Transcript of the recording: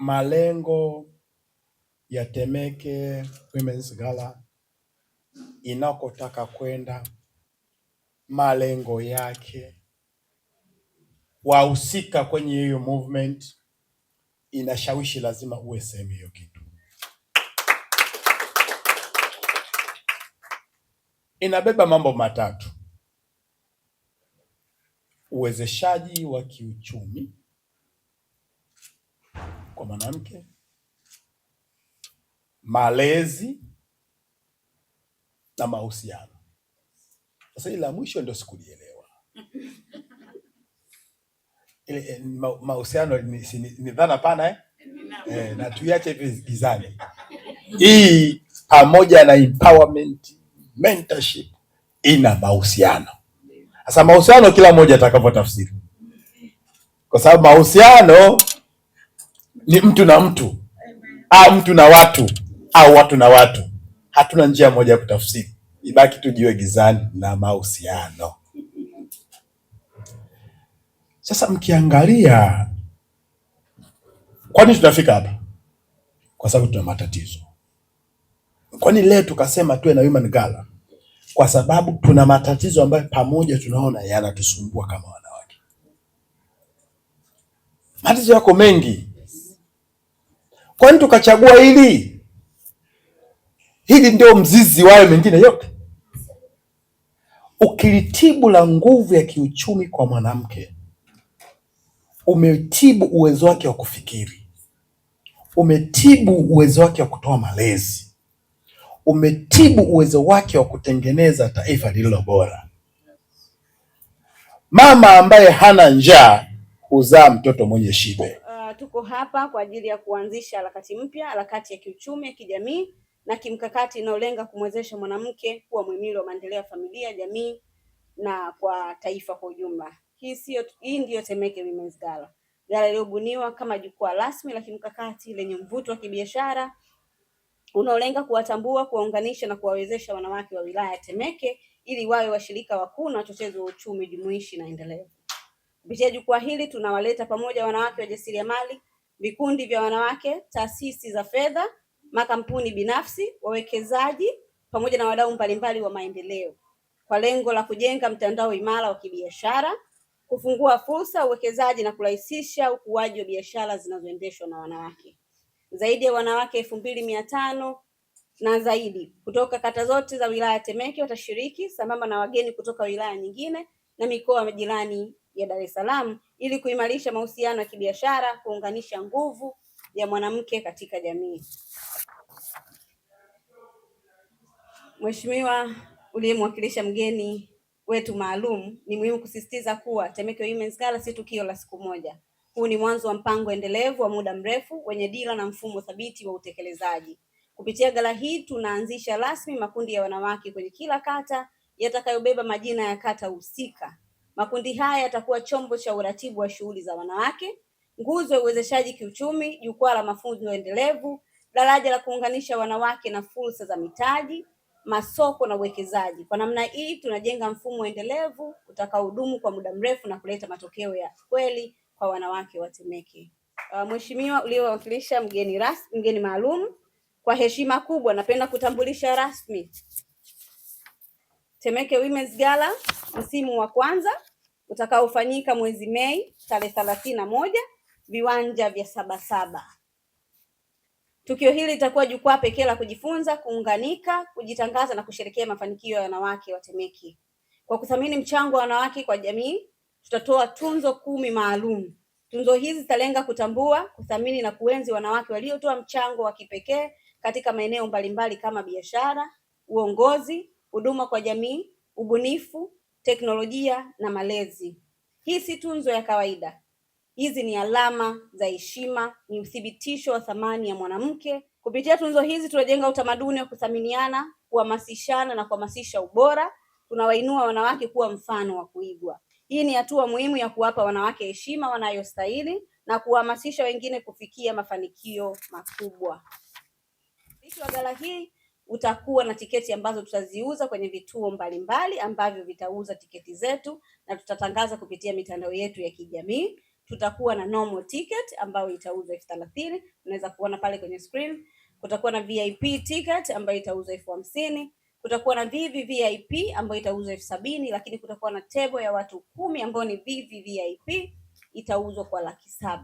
malengo ya Temeke Women's Gala inakotaka kwenda, malengo yake, wahusika kwenye hiyo movement, inashawishi lazima uwe sehemu hiyo kitu. Inabeba mambo matatu: uwezeshaji wa kiuchumi kwa mwanamke, malezi na mahusiano. Sasa ile la mwisho ndio sikulielewa. Ile mahusiano ni dhana pana na tuiache hivi gizani. Hii pamoja na empowerment, mentorship ina mahusiano. Sasa mahusiano kila mmoja atakavyotafsiri, kwa sababu mahusiano ni mtu na mtu au mtu na watu au watu na watu. Hatuna njia moja ya kutafsiri, ibaki tujiwe gizani na mahusiano. Sasa mkiangalia, kwani tunafika hapa? Kwa sababu tuna matatizo. Kwani leo tukasema tuwe na Women Gala? Kwa sababu tuna matatizo ambayo pamoja tunaona yanatusumbua kama wanawake. Matatizo yako mengi. Kwani tukachagua hili ndio mzizi wayo mengine yote? Ukilitibu la nguvu ya kiuchumi kwa mwanamke, umetibu uwezo wake wa kufikiri, umetibu uwezo wake wa kutoa malezi, umetibu uwezo wake wa kutengeneza taifa lililo bora. Mama ambaye hana njaa huzaa mtoto mwenye shibe. Tuko hapa kwa ajili ya kuanzisha harakati mpya, harakati ya kiuchumi, ya kijamii na kimkakati inayolenga kumwezesha mwanamke kuwa muhimili wa maendeleo ya familia, jamii na kwa taifa kwa ujumla. Hii ndiyo Temeke Women's Gala. Gala iliyobuniwa kama jukwaa rasmi la kimkakati lenye mvuto wa kibiashara unaolenga kuwatambua, kuwaunganisha na kuwawezesha wanawake wa wilaya ya Temeke ili wawe washirika wakuu na wachochezi wa uchumi jumuishi na endelevu. Kupitia jukwaa hili tunawaleta pamoja wanawake wajasiriamali, vikundi vya wanawake, taasisi za fedha, makampuni binafsi, wawekezaji pamoja na wadau mbalimbali wa maendeleo kwa lengo la kujenga mtandao imara wa kibiashara, kufungua fursa uwekezaji na kurahisisha ukuaji wa biashara zinazoendeshwa na wanawake. Zaidi ya wanawake 2500 na zaidi kutoka kata zote za wilaya ya Temeke watashiriki sambamba na wageni kutoka wilaya nyingine na mikoa jirani ya Dar es Salaam ili kuimarisha mahusiano ya kibiashara, kuunganisha nguvu ya mwanamke katika jamii. Mheshimiwa uliyemwakilisha mgeni wetu maalum, ni muhimu kusisitiza kuwa Temeke Women's Gala si tukio la siku moja. Huu ni mwanzo wa mpango endelevu wa muda mrefu wenye dira na mfumo thabiti wa utekelezaji. Kupitia gala hii tunaanzisha rasmi makundi ya wanawake kwenye kila kata yatakayobeba majina ya kata husika. Makundi haya yatakuwa chombo cha uratibu wa shughuli za wanawake, nguzo ya uwezeshaji kiuchumi, jukwaa la mafunzo endelevu, daraja la kuunganisha wanawake na fursa za mitaji, masoko na uwekezaji. Kwa namna hii tunajenga mfumo endelevu utakaodumu kwa muda mrefu na kuleta matokeo ya kweli kwa wanawake wa Temeke. Mheshimiwa uliyewakilisha mgeni maalum, kwa heshima kubwa napenda kutambulisha rasmi Temeke Women's Gala msimu wa kwanza utakaofanyika mwezi Mei tarehe 31 viwanja vya Sabasaba. Tukio hili litakuwa jukwaa pekee la kujifunza, kuunganika, kujitangaza na kusherehekea mafanikio ya wanawake wa Temeke. Kwa kuthamini mchango wa wanawake kwa jamii, tutatoa tunzo 10 maalum. Tunzo hizi zitalenga kutambua, kuthamini na kuenzi wanawake waliotoa mchango wa kipekee katika maeneo mbalimbali kama biashara, uongozi, huduma kwa jamii, ubunifu, teknolojia na malezi. Hii si tunzo ya kawaida. Hizi ni alama za heshima, ni uthibitisho wa thamani ya mwanamke. Kupitia tunzo hizi tunajenga utamaduni wa kuthaminiana, kuhamasishana na kuhamasisha ubora. Tunawainua wanawake kuwa mfano wa kuigwa. Hii ni hatua muhimu ya kuwapa wanawake heshima wanayostahili na kuhamasisha wengine kufikia mafanikio makubwa. Mwisho wa gala hii utakuwa na tiketi ambazo tutaziuza kwenye vituo mbalimbali ambavyo vitauza tiketi zetu na tutatangaza kupitia mitandao yetu ya kijamii. tutakuwa na normal ticket ambayo itauzwa 30,000, unaweza kuona pale kwenye screen. Kutakuwa na VIP ticket ambayo itauzwa 50,000. Kutakuwa na VVVIP ambayo itauzwa 70,000, lakini kutakuwa na table ya watu 10 ambao ni VVVIP itauzwa kwa 700,000.